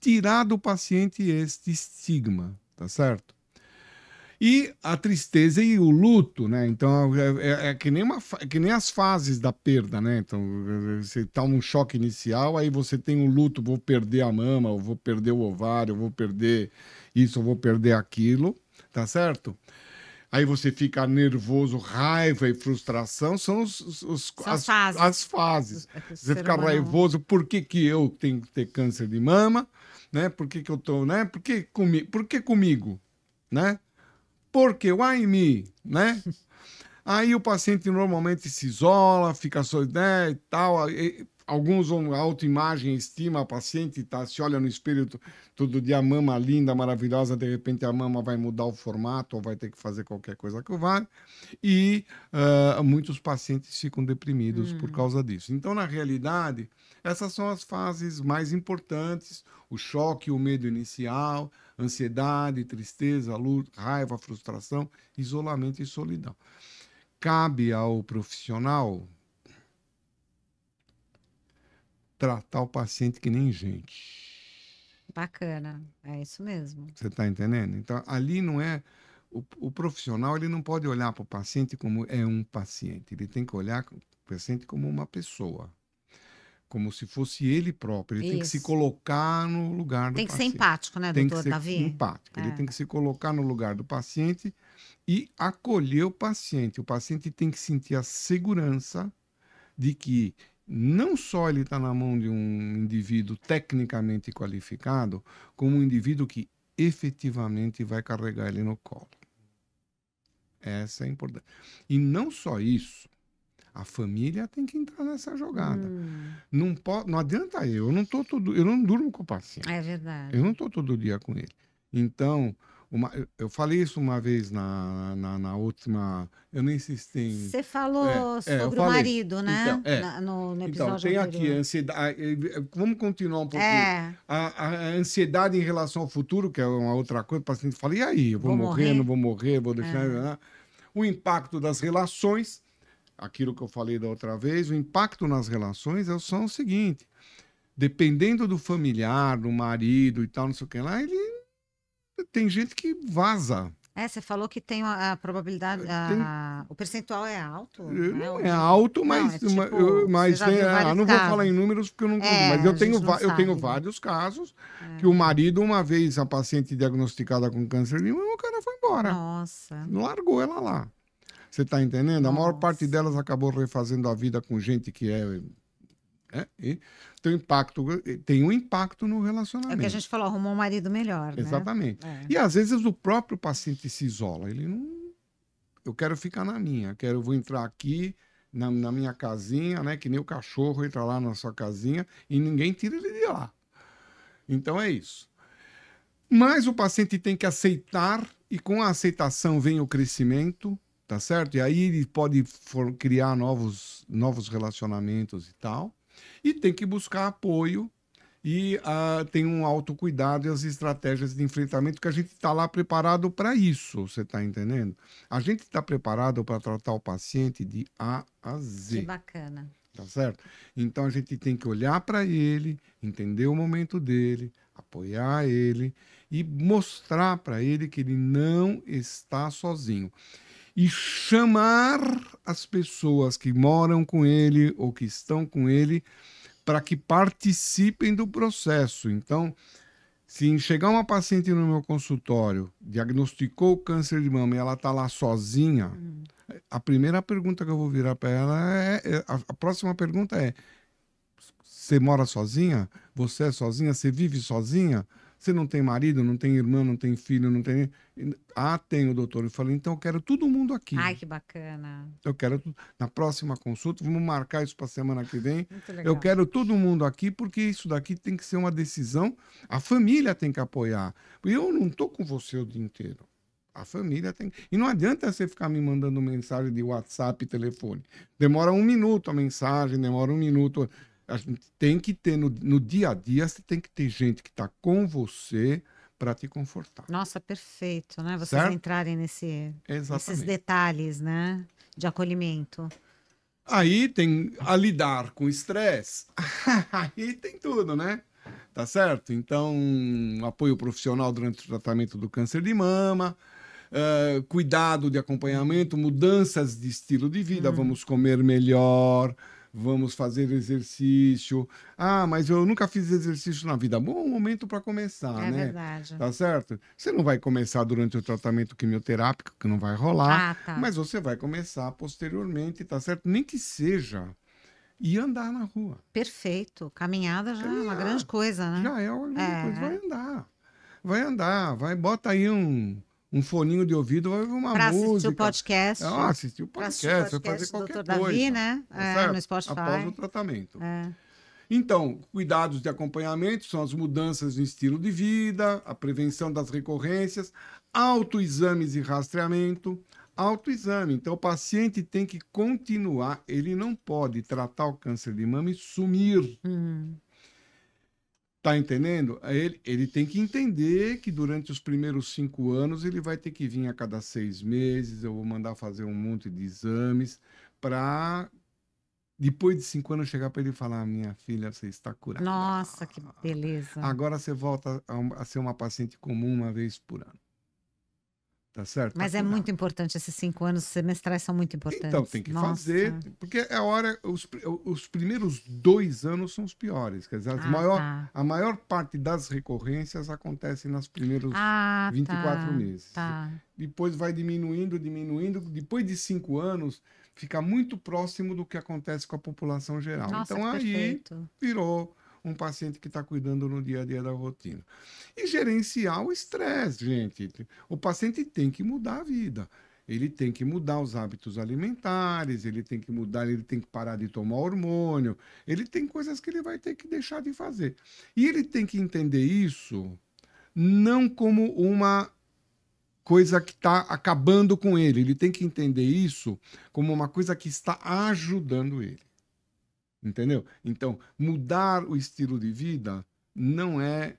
tirar do paciente este estigma, tá certo? E a tristeza e o luto, né? Então é que nem as fases da perda, né? Então você tá num choque inicial, aí você tem um luto, vou perder a mama, eu vou perder o ovário, eu vou perder isso, eu vou perder aquilo, tá certo? Aí você fica nervoso, raiva e frustração, são as fases. Você fica raivoso, por que eu tenho que ter câncer de mama? Né? Por que eu tô, né? Por que comigo? Né? Porque why me? Né? Aí o paciente normalmente se isola, fica né, e tal. Alguns vão autoimagem, estima a paciente, tá? Se olha no espelho todo dia, a mama linda, maravilhosa, de repente a mama vai mudar o formato ou vai ter que fazer qualquer coisa que vá. E muitos pacientes ficam deprimidos por causa disso. Então, na realidade, essas são as fases mais importantes: o choque, o medo inicial, ansiedade, tristeza, luto, raiva, frustração, isolamento e solidão. Cabe ao profissional tratar o paciente que nem gente. Bacana, é isso mesmo. Você está entendendo? Então, ali não é... O profissional, ele não pode olhar para o paciente como é um paciente. Ele tem que olhar para o paciente como uma pessoa. Como se fosse ele próprio. Ele tem que se colocar no lugar do paciente. Tem que ser empático, né, doutor Davi? Tem que ser empático. Ele tem que se colocar no lugar do paciente e acolher o paciente. O paciente tem que sentir a segurança de que não só ele está na mão de um indivíduo tecnicamente qualificado, como um indivíduo que efetivamente vai carregar ele no colo. Essa é importante. E não só isso, a família tem que entrar nessa jogada. Não adianta eu não durmo com o paciente. É verdade. Eu não estou todo dia com ele. Então, eu falei isso uma vez na última. Eu nem insisti em. Você falou sobre o marido, né? No episódio então, tem anterior. aqui a ansiedade. Vamos continuar um pouquinho. A ansiedade em relação ao futuro, que é uma outra coisa, o paciente fala: e aí? Eu vou morrer, não vou morrer, vou deixar. O impacto das relações, aquilo que eu falei da outra vez, o impacto nas relações são o seguinte: dependendo do familiar, do marido e tal, não sei o que lá, tem gente que vaza. Você falou que tem a probabilidade, o percentual é alto? Não é alto, mas, não, não vou falar em números porque eu não consigo, mas eu tenho vários casos que o marido, uma vez a paciente diagnosticada com câncer de mama, o cara foi embora. Nossa. Largou ela lá. Você está entendendo? A maior parte delas acabou refazendo a vida com gente que tem um impacto no relacionamento. É o que a gente falou, arrumou um marido melhor, né? Exatamente. E às vezes o próprio paciente se isola. Ele não... Eu quero ficar na minha. Vou entrar aqui na minha casinha, né? Que nem o cachorro entra lá na sua casinha e ninguém tira ele de lá. Então é isso. Mas o paciente tem que aceitar, e com a aceitação vem o crescimento, tá certo? E aí ele pode criar novos relacionamentos e tal. E tem que buscar apoio e tem um autocuidado e as estratégias de enfrentamento que a gente está lá preparado para isso, você está entendendo? A gente está preparado para tratar o paciente de A a Z. Que bacana. tá certo? Então a gente tem que olhar para ele, entender o momento dele, apoiar ele e mostrar para ele que ele não está sozinho. E chamar as pessoas que moram com ele ou que estão com ele para que participem do processo. Então, se chegar uma paciente no meu consultório, diagnosticou câncer de mama e ela está lá sozinha, a primeira pergunta que eu vou virar para ela a próxima pergunta é: você mora sozinha? Você é sozinha? Você vive sozinha? Você não tem marido, não tem irmã, não tem filho, não tem... Ah, tenho, doutor. Eu falei, então eu quero todo mundo aqui. Ai, que bacana. Eu quero, na próxima consulta, vamos marcar isso para a semana que vem. Muito legal. Eu quero todo mundo aqui, porque isso daqui tem que ser uma decisão. A família tem que apoiar. Eu não estou com você o dia inteiro. A família tem. E não adianta você ficar me mandando mensagem de WhatsApp e telefone. Demora 1 minuto a mensagem, demora 1 minuto. A gente tem que ter no dia a dia, você tem que ter gente que está com você para te confortar. Nossa, perfeito, né? Vocês Certo? entrarem nesses Exatamente. detalhes, né? De acolhimento. Aí tem a lidar com estresse. Aí tem tudo, né? Tá certo? Então, apoio profissional durante o tratamento do câncer de mama, cuidado de acompanhamento, mudanças de estilo de vida, vamos comer melhor, vamos fazer exercício. Ah, mas eu nunca fiz exercício na vida. Bom momento para começar, É né? verdade. Tá certo? Você não vai começar durante o tratamento quimioterápico, que não vai rolar, Ah, tá. mas você vai começar posteriormente, tá certo? Nem que seja ir andar na rua. Perfeito. Caminhada já é uma Caminhar. grande coisa, né? Já é uma grande É. coisa. Vai andar. Vai andar. Vai, bota aí um foninho de ouvido, vai ouvir uma Para assistir música. o podcast. Assistir o Pra assistir podcast, o vai fazer podcast do qualquer Dr. coisa. Davi, né? Tá É, certo? no Spotify. Após o tratamento. É. Então, cuidados de acompanhamento são as mudanças no estilo de vida, a prevenção das recorrências, autoexames e rastreamento. Autoexame. Então, o paciente tem que continuar, ele não pode tratar o câncer de mama e sumir. Tá entendendo? Ele tem que entender que durante os primeiros 5 anos ele vai ter que vir a cada 6 meses, eu vou mandar fazer um monte de exames para depois de 5 anos chegar para ele e falar: minha filha, você está curada. Nossa, que beleza. Agora você volta a ser uma paciente comum uma vez por ano. Tá certo? Mas Tá é curada. muito importante, esses 5 anos semestrais são muito importantes. Então tem que Nossa. fazer, porque é a hora, os primeiros 2 anos são os piores. Quer dizer, tá. a maior parte das recorrências acontece nos primeiros 24 meses. Tá. Depois vai diminuindo. Depois de 5 anos, fica muito próximo do que acontece com a população geral. Nossa, Então que aí perfeito. virou um paciente que está cuidando no dia a dia da rotina. E gerenciar o estresse, gente. O paciente tem que mudar a vida. Ele tem que mudar os hábitos alimentares, ele tem que mudar, ele tem que parar de tomar hormônio, ele tem coisas que ele vai ter que deixar de fazer. E ele tem que entender isso não como uma coisa que está acabando com ele tem que entender isso como uma coisa que está ajudando ele. Entendeu? Então, mudar o estilo de vida não é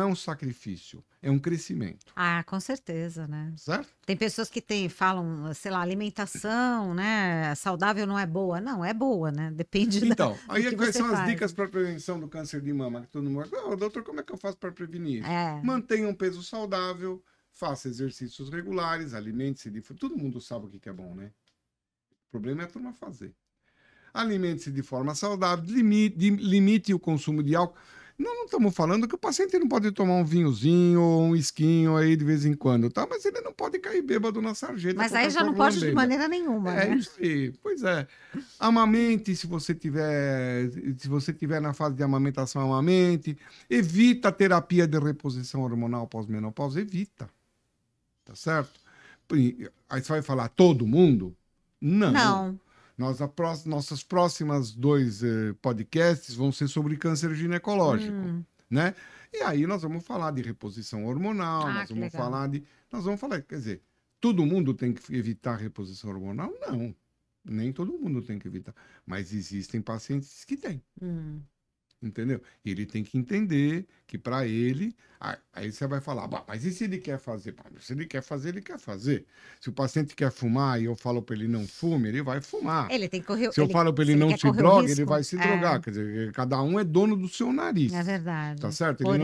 um sacrifício, é um crescimento. Ah, com certeza, né? Certo? Tem pessoas que falam, sei lá, alimentação, né? Saudável não é boa. Não, é boa, né? Depende Então, aí que quais você são as faz. dicas para prevenção do câncer de mama? Que todo mundo vai, doutor, como é que eu faço para prevenir isso? É. Mantenha um peso saudável, faça exercícios regulares, alimente-se de fruta. Todo mundo sabe o que é bom, né? O problema é a turma fazer. Alimente-se de forma saudável, limite o consumo de álcool. Não estamos falando que o paciente não pode tomar um vinhozinho ou um esquinho aí de vez em quando, tá? Mas ele não pode cair bêbado na sarjeta. Mas com aí a já não Coca-Cola pode de lambeira. maneira nenhuma, É né? isso aí, pois é. Amamente, se você tiver na fase de amamentação, amamente. Evita a terapia de reposição hormonal pós-menopausa, evita. Tá certo? Aí você vai falar, todo mundo? Não. Nossas próximas 2 podcasts vão ser sobre câncer ginecológico, né? E aí nós vamos falar de reposição hormonal, Ah, nós que vamos legal. falar, quer dizer, todo mundo tem que evitar reposição hormonal? Não, nem todo mundo tem que evitar, mas existem pacientes que têm. Entendeu? E ele tem que entender que para ele, aí você vai falar, "Bah, mas e se ele quer fazer? Bah, se ele quer fazer, ele quer fazer. Se o paciente quer fumar e eu falo para ele não fume, ele vai fumar. Ele tem que correr. Se eu falo para Se ele ele não quer se correr o droga, ele risco, vai se drogar. Quer dizer, cada um é dono do seu nariz. É verdade. Tá certo? Porém,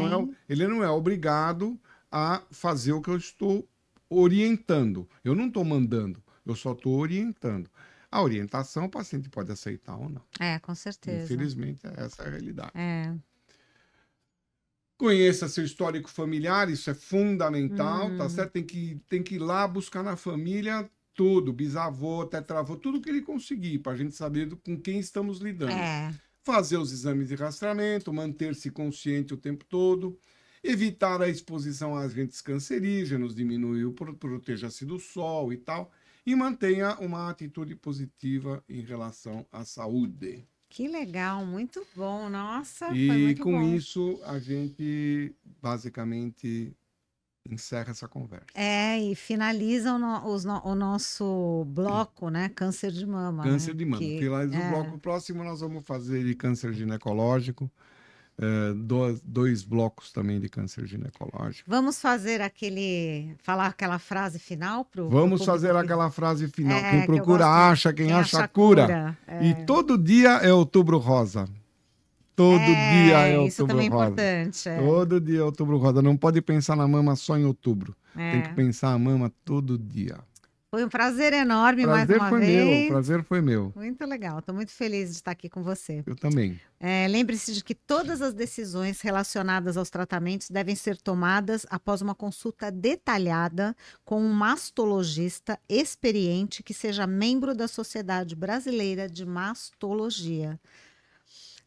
Ele não é obrigado a fazer o que eu estou orientando. Eu não estou mandando, eu só estou orientando. A orientação o paciente pode aceitar ou não. com certeza. Infelizmente, essa é a realidade. É. Conheça seu histórico familiar, isso é fundamental, tá certo? Tem que ir lá buscar na família tudo, bisavô, tetravô, tudo que ele conseguir, para a gente saber com quem estamos lidando. Fazer os exames de rastreamento, manter-se consciente o tempo todo, evitar a exposição a agentes cancerígenos, diminuir proteja-se do sol e tal, e mantenha uma atitude positiva em relação à saúde. Que legal, muito bom, nossa, foi E muito com bom. isso a gente basicamente encerra essa conversa. E finaliza o nosso bloco, né? Câncer de mama. Câncer né? de mama. Que, Finaliza o bloco próximo, nós vamos fazer de câncer ginecológico. Dois blocos também de câncer ginecológico. Vamos fazer falar aquela frase final pro Vamos público fazer que- aquela frase final. Quem que eu procura gosto. acha, quem acha cura. E todo dia é Outubro Rosa. Todo dia é isso Outubro também é Rosa. importante. Todo dia é Outubro Rosa. Não pode pensar na mama só em outubro. Tem que pensar a mama todo dia. Foi um prazer enorme mais Prazer uma foi vez. meu, prazer foi meu. Muito legal, estou muito feliz de estar aqui com você. Eu também. Lembre-se de que todas as decisões relacionadas aos tratamentos devem ser tomadas após uma consulta detalhada com um mastologista experiente que seja membro da Sociedade Brasileira de Mastologia.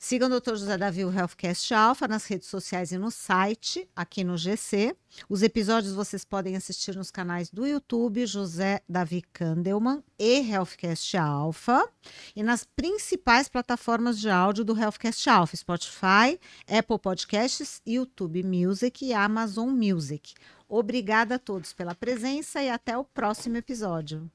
Sigam o Dr. José Davi, o Healthcast Alpha, nas redes sociais e no site, aqui no GC. Os episódios vocês podem assistir nos canais do YouTube, José Davi Kandelman e Healthcast Alpha, e nas principais plataformas de áudio do Healthcast Alpha, Spotify, Apple Podcasts, YouTube Music e Amazon Music. Obrigada a todos pela presença e até o próximo episódio.